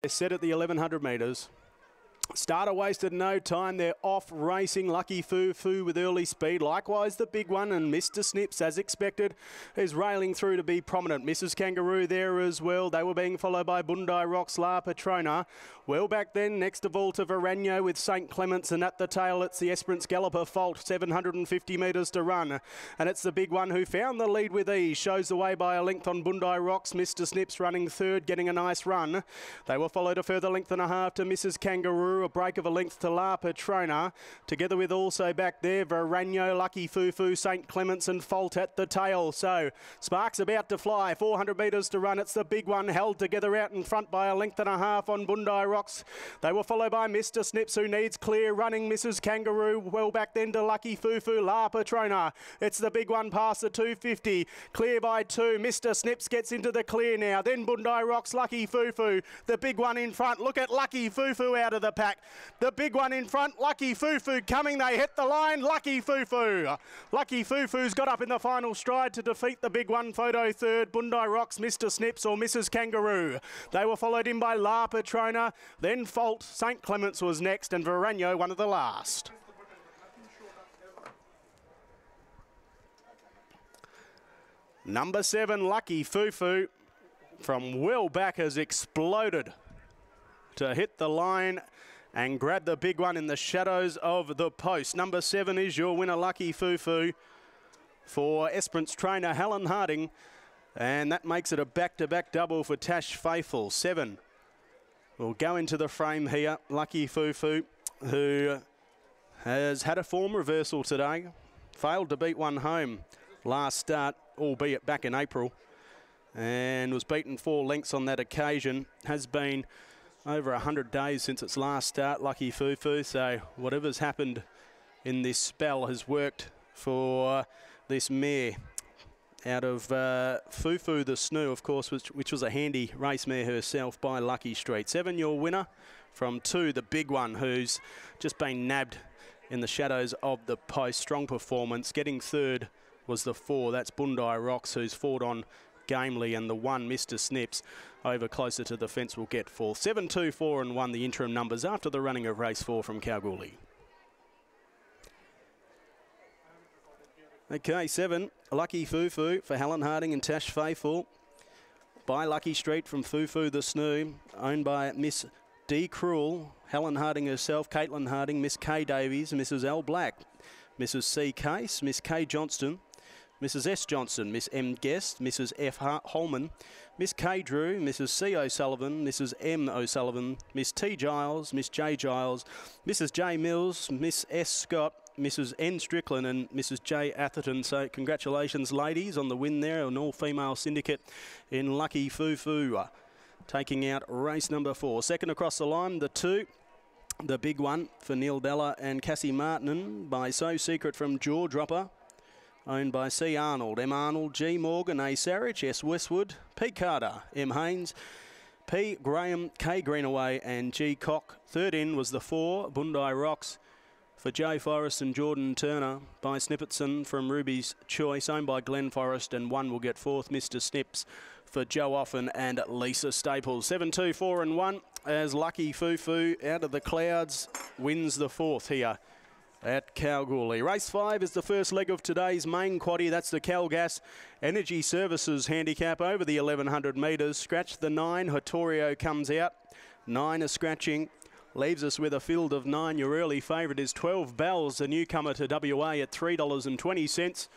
They're set at the 1100 metres. Starter wasted no time. They're off racing. Lucky Foo Foo with early speed. Likewise, the big one, and Mr. Snips, as expected, is railing through to be prominent. Mrs. Kangaroo there as well. They were being followed by Bondi Rocks, La Patrona. Well back then, next of all to Varano with St. Clements, and at the tail, it's the Esperance Galloper Fault. 750 metres to run. And it's the big one who found the lead with ease. Shows the way by a length on Bondi Rocks. Mr. Snips running third, getting a nice run. They were followed a further length and a half to Mrs. Kangaroo. A break of a length to La Patrona, together with also back there Varano, Lucky Foo Foo, St. Clements and Fault at the tail. So Sparks about to fly, 400 metres to run. It's the big one held together out in front by a length and a half on Bondi Rocks. They were followed by Mr. Snips, who needs clear running. Mrs. Kangaroo well back then to Lucky Foo Foo, La Patrona. It's the big one past the 250, clear by 2. Mr. Snips gets into the clear now. Then Bondi Rocks, Lucky Foo Foo, the big one in front. Look at Lucky Foo Foo out of the pack. The big one in front, Lucky Foo Foo coming. They hit the line. Lucky Foo Foo. Lucky Foo Foo's got up in the final stride to defeat the big one. Photo third, Bondi Rocks, Mr. Snips or Mrs. Kangaroo. They were followed in by La Patrona, then Fault. St. Clements was next, and Varano one of the last. Number 7, Lucky Foo Foo, from well back has exploded to hit the line and grab the big one in the shadows of the post. Number 7 is your winner, Lucky Foo Foo, for Esperance trainer Helen Harding. And that makes it a back-to-back double for Tash Faithfull. 7 will go into the frame here. Lucky Foo Foo, who has had a form reversal today. Failed to beat one home last start, albeit back in April. And was beaten 4 lengths on that occasion. Has been over 100 days since its last start, Lucky Foo Foo. So whatever's happened in this spell has worked for this mare out of Foo Foo the Snoo, of course, which was a handy race mare herself by Lucky Street. 7 your winner from 2, the big one, who's just been nabbed in the shadows of the post. Strong performance. Getting third was the 4. That's Bondi Rocks, who's fought on gamely, and the 1, Mr. Snips, over closer to the fence, will get 4th. 7, 2, 4 and 1, the interim numbers after the running of race 4 from Kalgoorlie. Okay, 7, Lucky Foo Foo for Helen Harding and Tash Faithfull, by Lucky Street from Foo Foo the Snoo, owned by Miss D. Cruel, Helen Harding herself, Caitlin Harding, Miss K. Davies, Mrs. L. Black, Mrs. C. Case, Miss K. Johnston, Mrs. S. Johnson, Miss M. Guest, Mrs. F. Holman, Miss K. Drew, Mrs. C. O'Sullivan, Mrs. M. O'Sullivan, Miss T. Giles, Miss J. Giles, Mrs. J. Mills, Miss S. Scott, Mrs. N. Strickland and Mrs. J. Atherton. So congratulations, ladies, on the win there, an all-female syndicate in Lucky Foo Foo, taking out race number 4. Second across the line, the 2. The big one for Neil Della and Cassie Martin, by So Secret from Jaw Dropper, owned by C. Arnold, M. Arnold, G. Morgan, A. Sarich, S. Westwood, P. Carter, M. Haynes, P. Graham, K. Greenaway and G. Cock. Third in was the 4, Bondi Rocks, for Jay Forrest and Jordan Turner, by Snippetson from Ruby's Choice, owned by Glenn Forrest, and 1 will get 4th, Mr. Snips, for Joe Offen and Lisa Staples. 7, 2, 4 and 1 as Lucky Foo Foo out of the clouds wins the 4th here at Kalgoorlie. Race 5 is the first leg of today's main quaddie. That's the Calgas Energy Services Handicap over the 1100 metres. Scratch the 9. Hotorio comes out. 9 is scratching. Leaves us with a field of 9. Your early favourite is 12 Bells, the newcomer to WA at $3.20.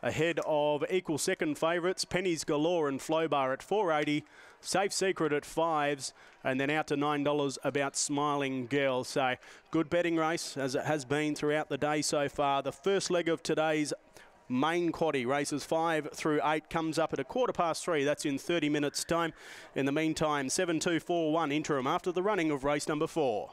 Ahead of equal second favourites, Pennies Galore and Flowbar at $4.80. Safe Secret at 5s, and then out to $9 about Smiling Girl. So good betting race as it has been throughout the day so far. The first leg of today's main quaddie, races 5 through 8, comes up at 3:15. That's in 30 minutes time. In the meantime, 7, 2, 4, 1 interim after the running of race number 4.